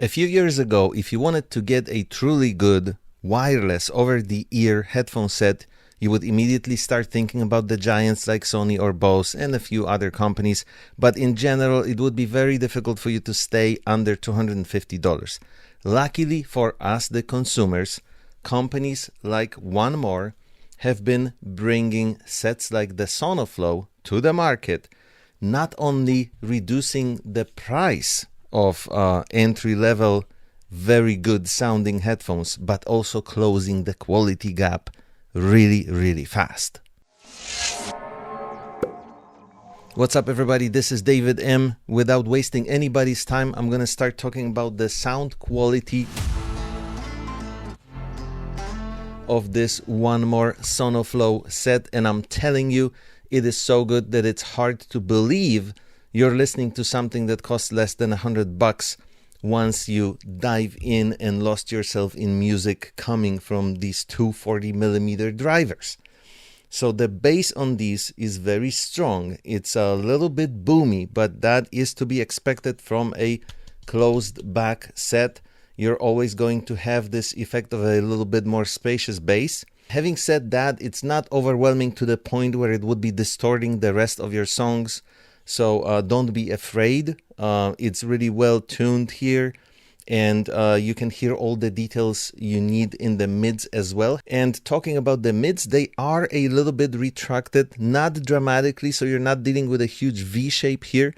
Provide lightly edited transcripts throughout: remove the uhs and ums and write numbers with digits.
A few years ago, if you wanted to get a truly good wireless over-the-ear headphone set, you would immediately start thinking about the giants like Sony or Bose and a few other companies, but in general, it would be very difficult for you to stay under $250. Luckily for us, the consumers, companies like One More have been bringing sets like the Sonoflow to the market, not only reducing the price of entry-level, very good sounding headphones, but also closing the quality gap really, really fast. What's up, everybody? This is David M. Without wasting anybody's time, I'm going to start talking about the sound quality of this One More Sonoflow set, and I'm telling you, it is so good that it's hard to believe you're listening to something that costs less than $100 once you dive in and lost yourself in music coming from these two 40mm drivers. So the bass on these is very strong. It's a little bit boomy, but that is to be expected from a closed back set. You're always going to have this effect of a little bit more spacious bass. Having said that, it's not overwhelming to the point where it would be distorting the rest of your songs. So don't be afraid. It's really well tuned here, and you can hear all the details you need in the mids as well. And talking about the mids, they are a little bit retracted, not dramatically, so you're not dealing with a huge V shape here.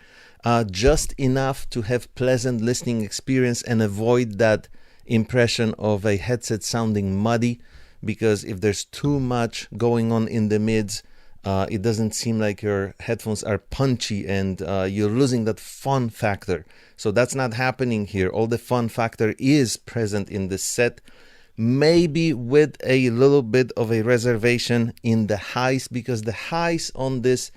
Just enough to have pleasant listening experience and avoid that impression of a headset sounding muddy, because if there's too much going on in the mids, it doesn't seem like your headphones are punchy and you're losing that fun factor. So that's not happening here. All the fun factor is present in this set, maybe with a little bit of a reservation in the highs, because the highs on this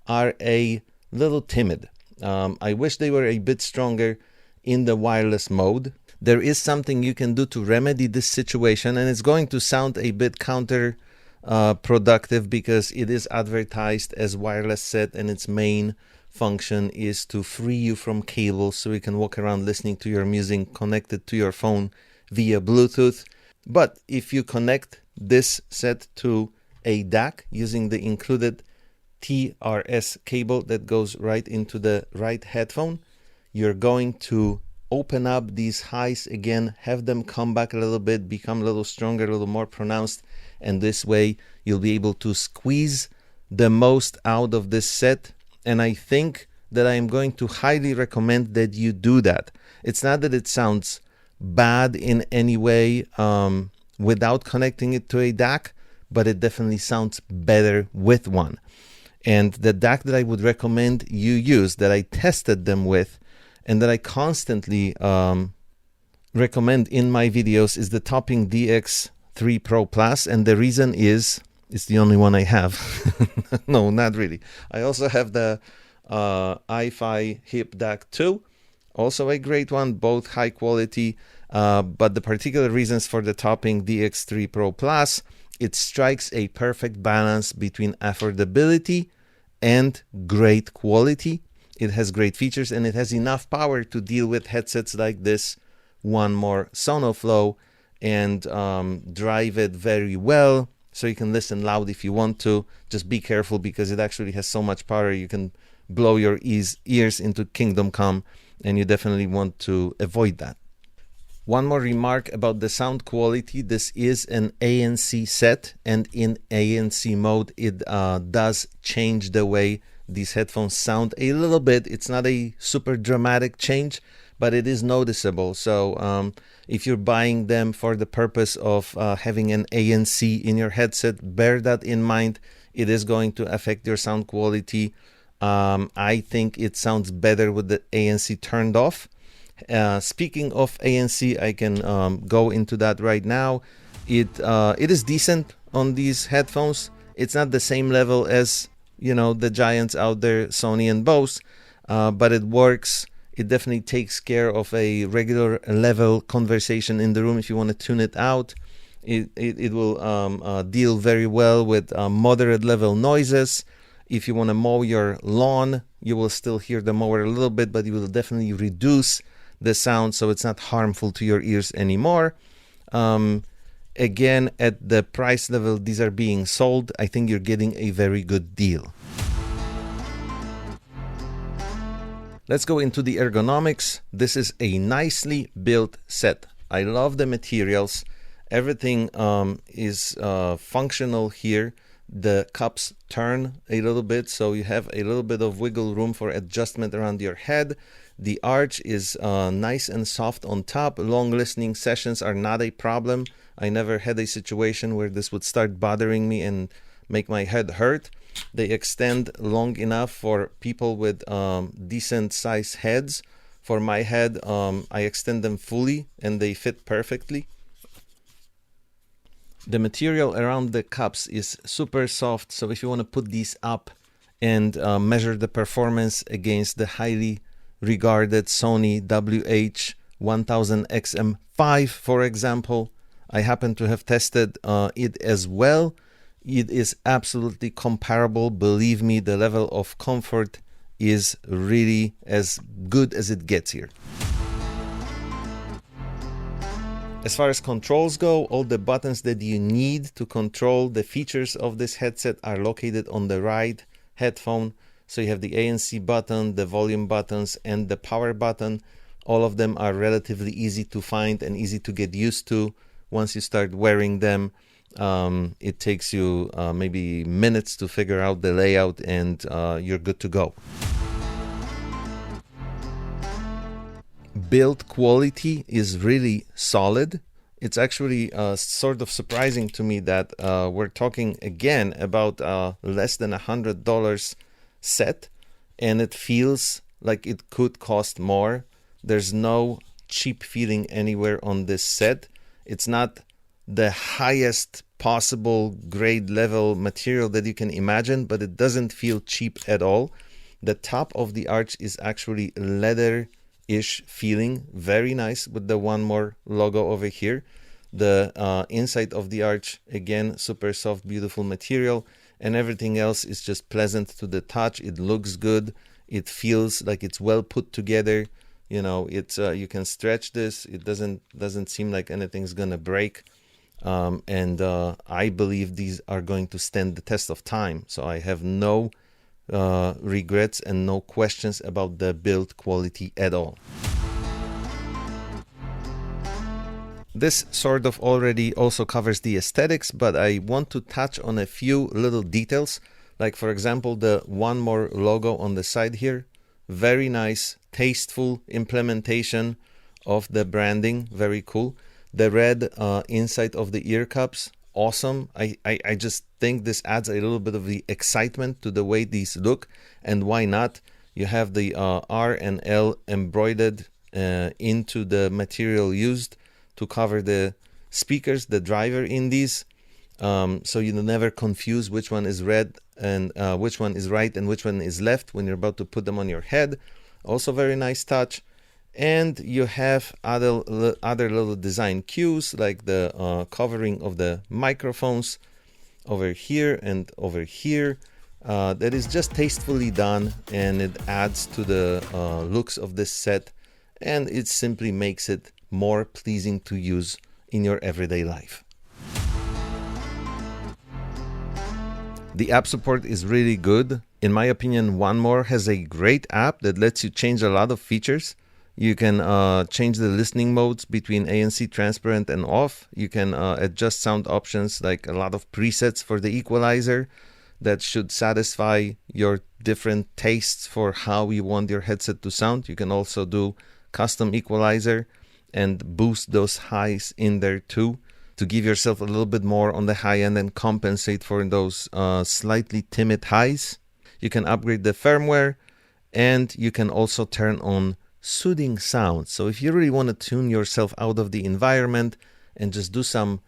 are a little timid. I wish they were a bit stronger in the wireless mode. There is something you can do to remedy this situation, and it's going to sound a bit counterproductive because it is advertised as wireless set, and its main function is to free you from cables so you can walk around listening to your music connected to your phone via Bluetooth. But if you connect this set to a DAC using the included TRS cable that goes right into the right headphone, you're going to open up these highs again, have them come back a little bit, become a little stronger, a little more pronounced, and this way you'll be able to squeeze the most out of this set. And I think that I am going to highly recommend that you do that. It's not that it sounds bad in any way without connecting it to a DAC, but it definitely sounds better with one. And the DAC that I would recommend you use, that I tested them with, and that I constantly recommend in my videos, is the Topping DX3 Pro Plus. And the reason is, it's the only one I have. No, not really. I also have the iFi Hip DAC 2, also a great one, both high quality. But the particular reasons for the Topping DX3 Pro Plus, it strikes a perfect balance between affordability and great quality. It has great features, and it has enough power to deal with headsets like this One More Sonoflow and drive it very well, so you can listen loud if you want to. Just be careful, because it actually has so much power you can blow your ears into Kingdom Come, and you definitely want to avoid that. One more remark about the sound quality. This is an ANC set, and in ANC mode it does change the way these headphones sound a little bit. It's not a super dramatic change, but it is noticeable. So if you're buying them for the purpose of having an ANC in your headset, bear that in mind. It is going to affect your sound quality. I think it sounds better with the ANC turned off. Speaking of ANC, I can go into that right now. It is decent on these headphones. It's not the same level as, you know, the giants out there, Sony and Bose, but it works. It definitely takes care of a regular level conversation in the room. If you want to tune it out, it will deal very well with moderate level noises. If you want to mow your lawn, you will still hear the mower a little bit, but you will definitely reduce the sound so it's not harmful to your ears anymore. Again, at the price level these are being sold, I think you're getting a very good deal. Let's go into the ergonomics. This is a nicely built set. I love the materials. Everything is functional here. The cups turn a little bit, so you have a little bit of wiggle room for adjustment around your head. The arch is nice and soft on top. Long listening sessions are not a problem. I never had a situation where this would start bothering me and make my head hurt. They extend long enough for people with decent size heads. For my head, I extend them fully and they fit perfectly. The material around the cups is super soft, so if you want to put these up and measure the performance against the highly regarded Sony WH-1000XM5, for example, I happen to have tested it as well. It is absolutely comparable. Believe me, the level of comfort is really as good as it gets here. As far as controls go, all the buttons that you need to control the features of this headset are located on the right headphone. So you have the ANC button, the volume buttons, and the power button. All of them are relatively easy to find and easy to get used to. Once you start wearing them, it takes you maybe minutes to figure out the layout, and you're good to go. Build quality is really solid. It's actually sort of surprising to me that we're talking again about less than $100 set, and it feels like it could cost more. There's no cheap feeling anywhere on this set. It's not the highest possible grade level material that you can imagine, but it doesn't feel cheap at all. The top of the arch is actually leather-ish feeling, very nice with the One More logo over here. The inside of the arch, again, super soft, beautiful material, and everything else is just pleasant to the touch. It looks good. It feels like it's well put together. You know, it's you can stretch this. It doesn't seem like anything's gonna break. And I believe these are going to stand the test of time. So I have no regrets and no questions about the build quality at all. This sort of already also covers the aesthetics, but I want to touch on a few little details. Like, for example, the One More logo on the side here. Very nice, tasteful implementation of the branding. Very cool. The red inside of the ear cups, awesome. I just think this adds a little bit of the excitement to the way these look. And why not? You have the R and L embroidered into the material used to cover the speakers, the driver in these. So you never confuse which one is red and which one is right and which one is left when you're about to put them on your head. Also very nice touch. And you have other little design cues, like the covering of the microphones over here and over here. That is just tastefully done, and it adds to the looks of this set, and it simply makes it more pleasing to use in your everyday life. The app support is really good. In my opinion, One More has a great app that lets you change a lot of features. You can change the listening modes between ANC, transparent, and off. You can adjust sound options, like a lot of presets for the equalizer that should satisfy your different tastes for how you want your headset to sound. You can also do custom equalizer and boost those highs in there too, to give yourself a little bit more on the high end and compensate for those slightly timid highs. You can upgrade the firmware, and you can also turn on soothing sounds. So if you really want to tune yourself out of the environment and just do some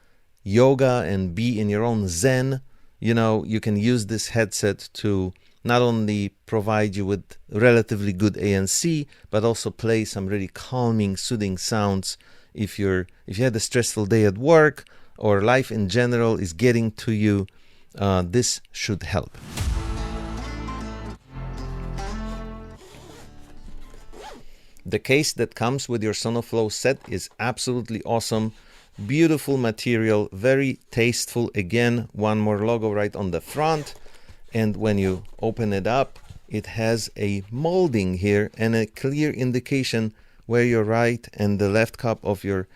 yoga and be in your own zen, you know, you can use this headset to not only provide you with relatively good ANC, but also play some really calming, soothing sounds. If you had a stressful day at work, or life in general is getting to you, this should help. The case that comes with your Sonoflow set is absolutely awesome. Beautiful material, very tasteful. Again, one more logo right on the front. And when you open it up, it has a molding here and a clear indication where your right and the left cup of your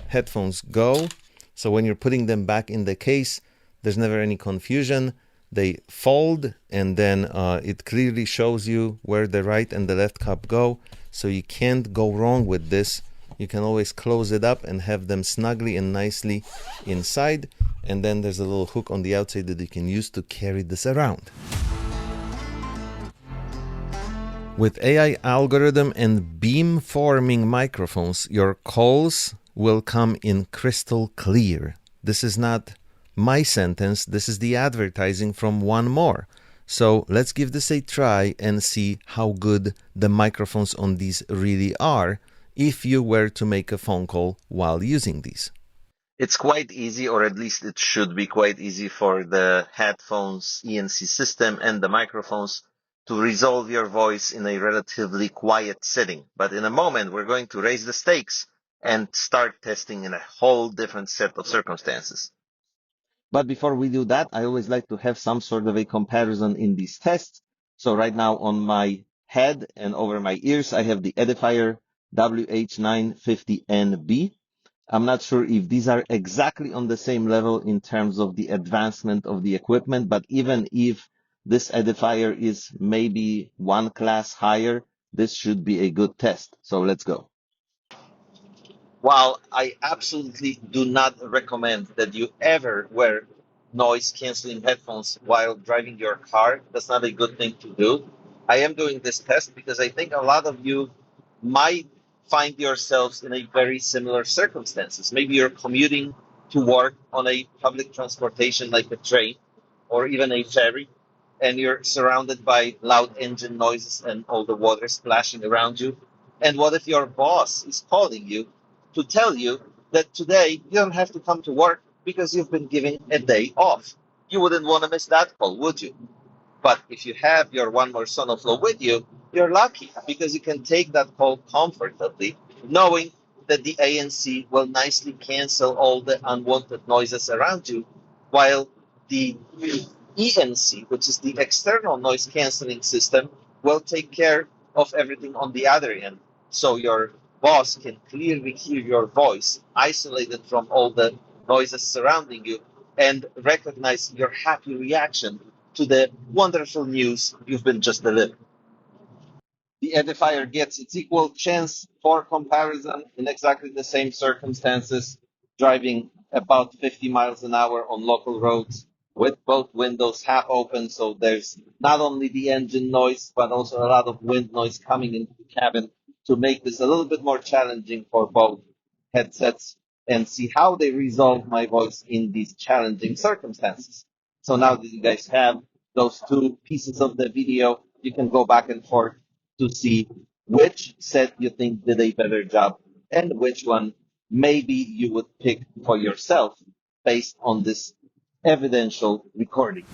headphones go. So when you're putting them back in the case, there's never any confusion. They fold, and then it clearly shows you where the right and the left cup go. So you can't go wrong with this. You can always close it up and have them snugly and nicely inside. And then there's a little hook on the outside that you can use to carry this around. With AI algorithm and beam-forming microphones, your calls will come in crystal clear. This is not my sentence, this is the advertising from One More. So let's give this a try and see how good the microphones on these really are if you were to make a phone call while using these. It's quite easy, or at least it should be quite easy for the headphones ENC system and the microphones to resolve your voice in a relatively quiet setting. But in a moment, we're going to raise the stakes and start testing in a whole different set of circumstances. But before we do that, I always like to have some sort of a comparison in these tests. So right now on my head and over my ears, I have the Edifier WH950NB. I'm not sure if these are exactly on the same level in terms of the advancement of the equipment, but even if this Edifier is maybe one class higher, this should be a good test. So let's go. While I absolutely do not recommend that you ever wear noise canceling headphones while driving your car, that's not a good thing to do. I am doing this test because I think a lot of you might find yourselves in a very similar circumstances. Maybe you're commuting to work on a public transportation like a train or even a ferry, and you're surrounded by loud engine noises and all the water splashing around you. And what if your boss is calling you to tell you that today you don't have to come to work because you've been given a day off? You wouldn't want to miss that call, would you? But if you have your One More Sonoflow with you, you're lucky because you can take that call comfortably, knowing that the ANC will nicely cancel all the unwanted noises around you, while the ENC, which is the external noise canceling system, will take care of everything on the other end. So your boss can clearly hear your voice, isolated from all the noises surrounding you, and recognize your happy reaction to the wonderful news you've been just delivered. The Edifier gets its equal chance for comparison in exactly the same circumstances, driving about 50 miles an hour on local roads with both windows half open. So there's not only the engine noise, but also a lot of wind noise coming into the cabin to make this a little bit more challenging for both headsets, and see how they resolve my voice in these challenging circumstances. So now that you guys have those two pieces of the video, you can go back and forth to see which set you think did a better job and which one maybe you would pick for yourself based on this evidential recording.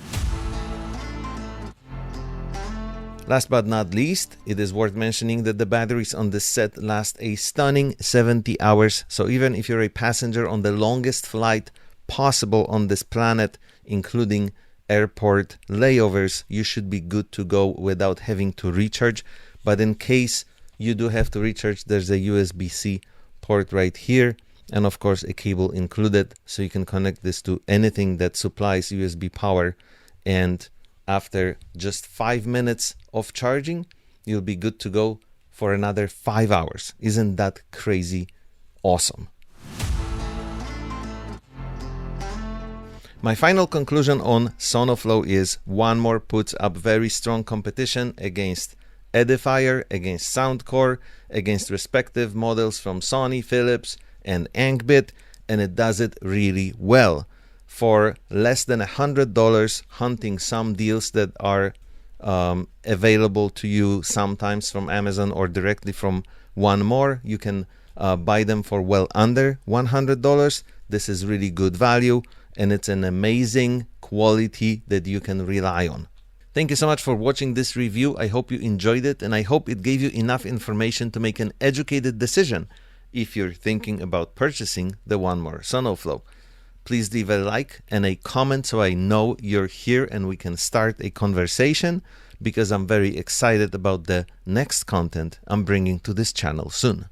Last but not least, it is worth mentioning that the batteries on this set last a stunning 70 hours. So even if you're a passenger on the longest flight possible on this planet, including airport layovers, you should be good to go without having to recharge. But in case you do have to recharge, there's a USB-C port right here, and of course a cable included, so you can connect this to anything that supplies USB power, and after just 5 minutes of charging, you'll be good to go for another 5 hours. Isn't that crazy awesome? My final conclusion on Sonoflow is One More puts up very strong competition against Edifier, against Soundcore, against respective models from Sony, Philips, and Angbit, and it does it really well. For less than $100, hunting some deals that are available to you sometimes from Amazon or directly from One More, you can buy them for well under $100. This is really good value, and it's an amazing quality that you can rely on. Thank you so much for watching this review. I hope you enjoyed it, and I hope it gave you enough information to make an educated decision if you're thinking about purchasing the One More Sonoflow. Please leave a like and a comment so I know you're here and we can start a conversation, because I'm very excited about the next content I'm bringing to this channel soon.